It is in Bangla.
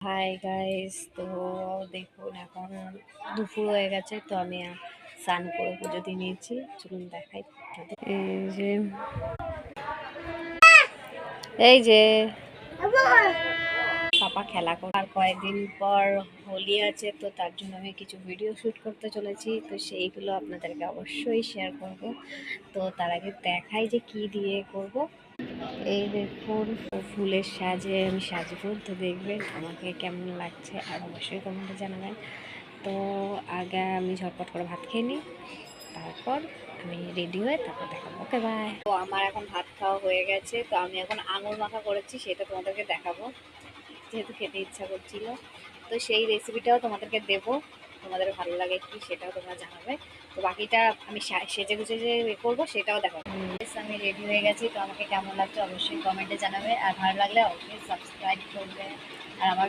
হাই গাইস, তো দেখুন এখন দুপুর হয়ে গেছে। তো আমি স্নান করে পুজো দিয়ে নিয়েছি। চলুন দেখাই আপনাদের। এই যে পাপা খেলা করে। আর কয়েকদিন পর হোলি আছে, তো তার জন্য আমি কিছু ভিডিও শ্যুট করতে চলেছি। তো সেইগুলো আপনাদেরকে অবশ্যই শেয়ার করব। তো তার আগে দেখাই যে কি দিয়ে করব। এই দেখুন ফুলের সাজে আমি সাজবো, তো দেখবেন আমাকে কেমন লাগছে আর অবশ্যই কমেন্টে জানাবেন। তো আগে আমি ঝটপট করে ভাত খেয়ে নিই, তারপর আমি রেডি হয়ে তারপর দেখাবো। Okay bye. তো আমার এখন ভাত খাওয়া হয়ে গেছে। তো আমি এখন আঙুর মাখা করেছি, সেটা তোমাদেরকে দেখাবো, যেহেতু খেতে ইচ্ছা করছিল। তো সেই রেসিপিটাও তোমাদেরকে দেবো, তোমাদের ভালো লাগে কি সেটাও তোমরা জানাবে। তো বাকিটা আমি সেজে গুজে যে করবো সেটাও দেখাবো। আমি রেডি হয়ে গেছি। তো আমাকে কেমন লাগছে অবশ্যই কমেন্টে জানাবে, আর ভালো লাগলে অবশ্যই সাবস্ক্রাইব করবে। আর আমার